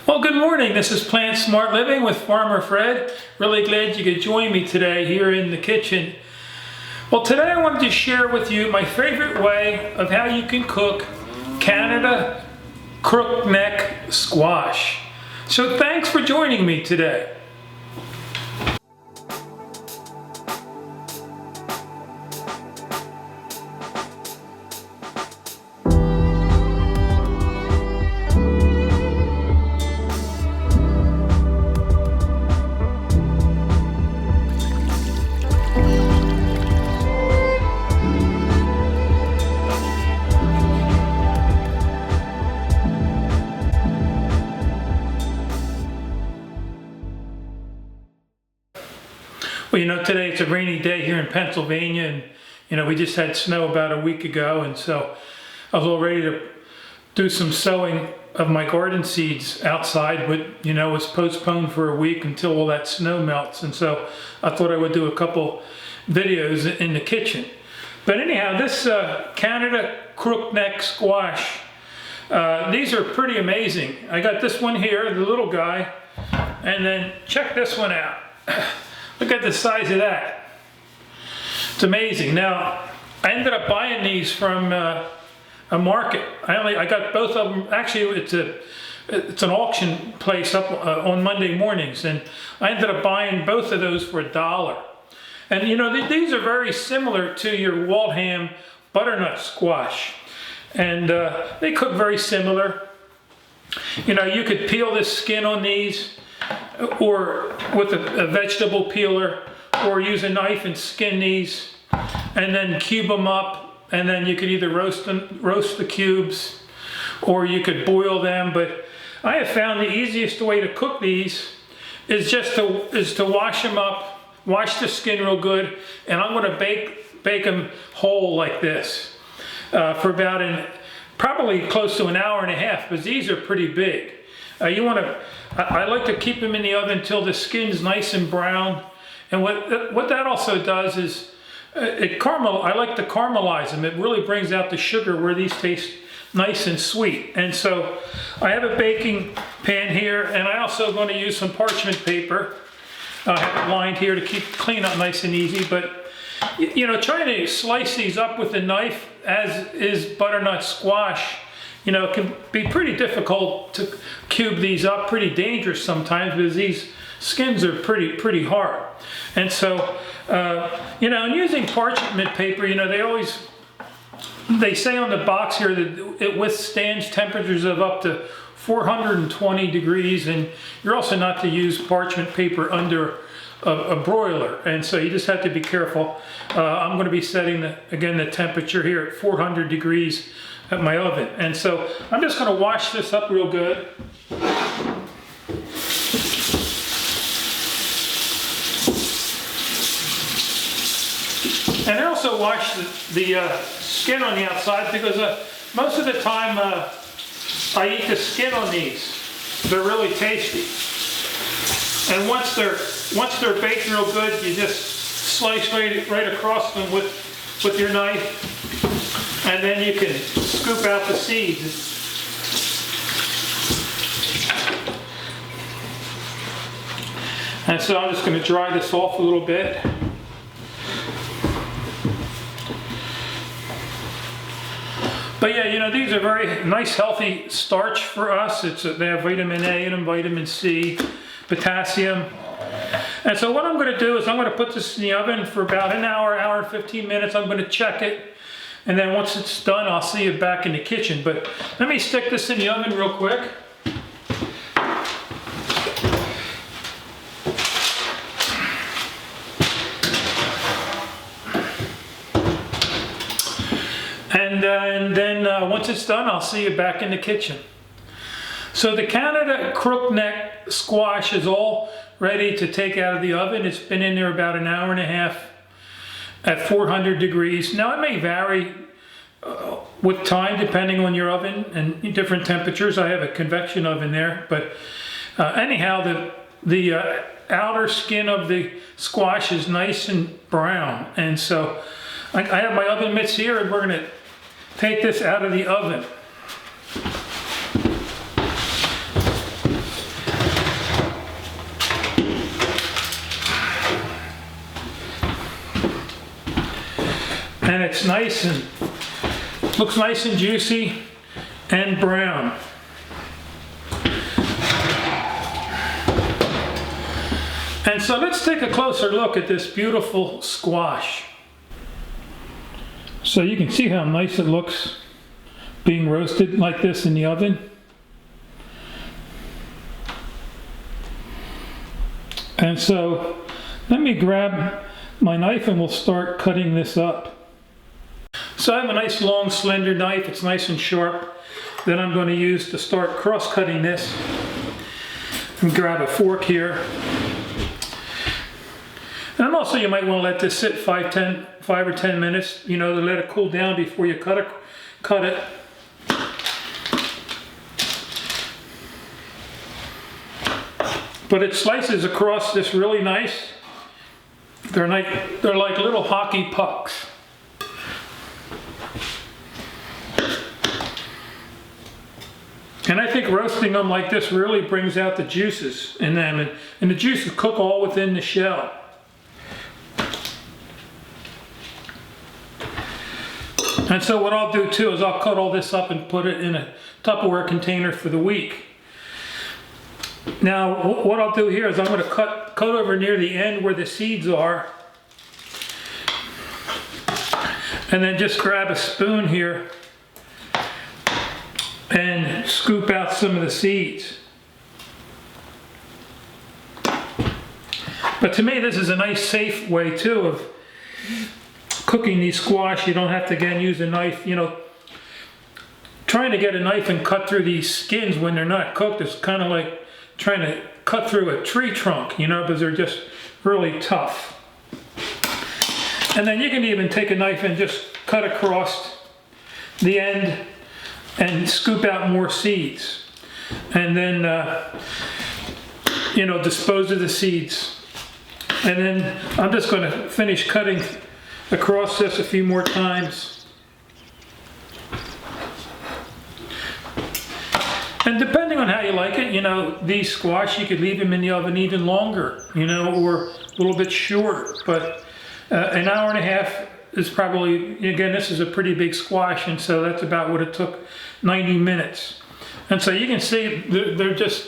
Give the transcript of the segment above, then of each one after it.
Well, good morning. This is Plant Smart Living with Farmer Fred. Really glad you could join me today here in the kitchen. Well, today I wanted to share with you my favorite way of how you can cook Canada crookneck squash. So thanks for joining me today. Well, you know, today it's a rainy day here in Pennsylvania, and you know, we just had snow about a week ago, and so I was all ready to do some sowing of my garden seeds outside, but you know, it was postponed for a week until all that snow melts, and so I thought I would do a couple videos in the kitchen. But anyhow, this Canada crookneck squash, these are pretty amazing. I got this one here, the little guy, and then check this one out. Look at the size of that. It's amazing. Now, I ended up buying these from a market. I got both of them. Actually, it's an auction place up on Monday mornings, and I ended up buying both of those for $1. And you know, these are very similar to your Waltham butternut squash, and they cook very similar. You know, you could peel this skin on these, or with a vegetable peeler, or use a knife and skin these, and then cube them up, and then you could either roast the cubes, or you could boil them. But I have found the easiest way to cook these is to wash them up, wash the skin real good, and I'm going to bake them whole like this for about probably close to an hour and a half, because these are pretty big. I like to keep them in the oven until the skin's nice and brown. And what that also does is I like to caramelize them. It really brings out the sugar where these taste nice and sweet. And so I have a baking pan here, and I also going to use some parchment paper. I have it lined here to keep clean up nice and easy. But you know, trying to slice these up with a knife, as is butternut squash, you know, it can be pretty difficult to cube these up, pretty dangerous sometimes, because these skins are pretty hard. And so, you know, and using parchment paper, you know, they say on the box here that it withstands temperatures of up to 420 degrees, and you're also not to use parchment paper under a broiler, and so you just have to be careful. I'm going to be setting the temperature here at 400 degrees at my oven, and so I'm just going to wash this up real good. And I also wash the skin on the outside, because most of the time I eat the skin on these. They're really tasty. And once they're baked real good, you just slice right across them with your knife, and then you can scoop out the seeds. And so I'm just going to dry this off a little bit. But yeah, you know, these are very nice, healthy starch for us. They have vitamin A in them, vitamin C, potassium. And so what I'm going to do is I'm going to put this in the oven for about an hour and 15 minutes. I'm going to check it. And then once it's done, I'll see you back in the kitchen. But let me stick this in the oven real quick. And then once it's done, I'll see you back in the kitchen. So the Canada crookneck squash is all ready to take out of the oven. It's been in there about an hour and a half at 400 degrees. Now, it may vary with time depending on your oven and different temperatures. I have a convection oven there, but anyhow, the outer skin of the squash is nice and brown. And so I have my oven mitts here, and we're going to take this out of the oven. it's nice and looks nice and juicy and brown. And so let's take a closer look at this beautiful squash. So you can see how nice it looks being roasted like this in the oven. And so let me grab my knife and we'll start cutting this up. So I have a nice long slender knife, it's nice and sharp, that I'm going to use to start cross-cutting this. And grab a fork here. And also you might want to let this sit 5 or 10 minutes, you know, to let it cool down before you cut it. But it slices across this really nice. They're like little hockey pucks. And I think roasting them like this really brings out the juices in them, and the juices cook all within the shell. And so what I'll do too is I'll cut all this up and put it in a Tupperware container for the week. Now what I'll do here is I'm going to cut over near the end where the seeds are, and then just grab a spoon here and scoop out some of the seeds. But to me this is a nice safe way too of cooking these squash. You don't have to again use a knife, you know. Trying to get a knife and cut through these skins when they're not cooked is kind of like trying to cut through a tree trunk, you know, because they're just really tough. And then you can even take a knife and just cut across the end and scoop out more seeds. And then, you know, dispose of the seeds. And then I'm just going to finish cutting across this a few more times. And depending on how you like it, you know, these squash, you could leave them in the oven even longer, you know, or a little bit shorter. But an hour and a half is probably, again, this is a pretty big squash, and so that's about what it took, 90 minutes. And so you can see they're just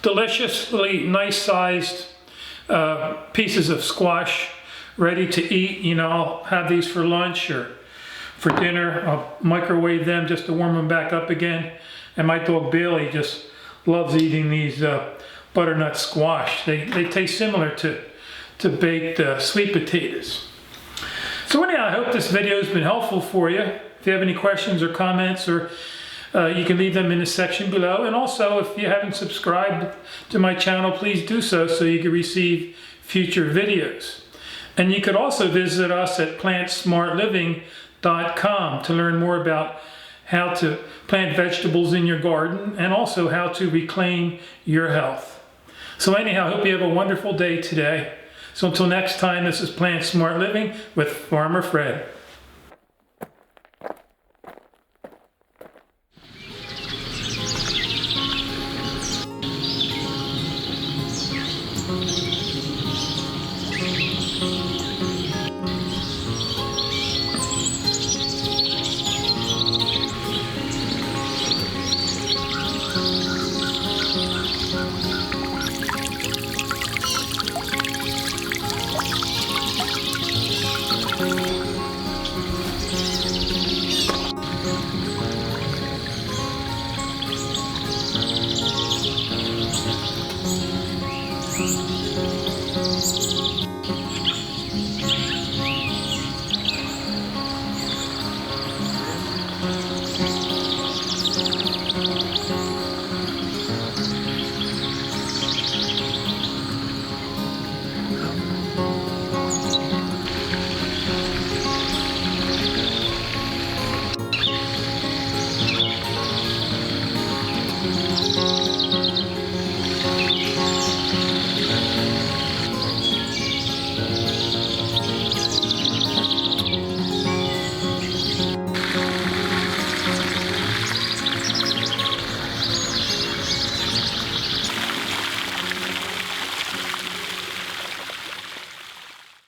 deliciously nice-sized pieces of squash ready to eat. You know, I'll have these for lunch or for dinner. I'll microwave them just to warm them back up again. And my dog Bailey just loves eating these butternut squash. They taste similar to baked sweet potatoes. So anyhow, I hope this video has been helpful for you. If you have any questions or comments, or you can leave them in the section below. And also, if you haven't subscribed to my channel, please do so you can receive future videos. And you could also visit us at plantsmartliving.com to learn more about how to plant vegetables in your garden, and also how to reclaim your health. So anyhow, I hope you have a wonderful day today. So until next time, this is Plant Smart Living with Farmer Fred.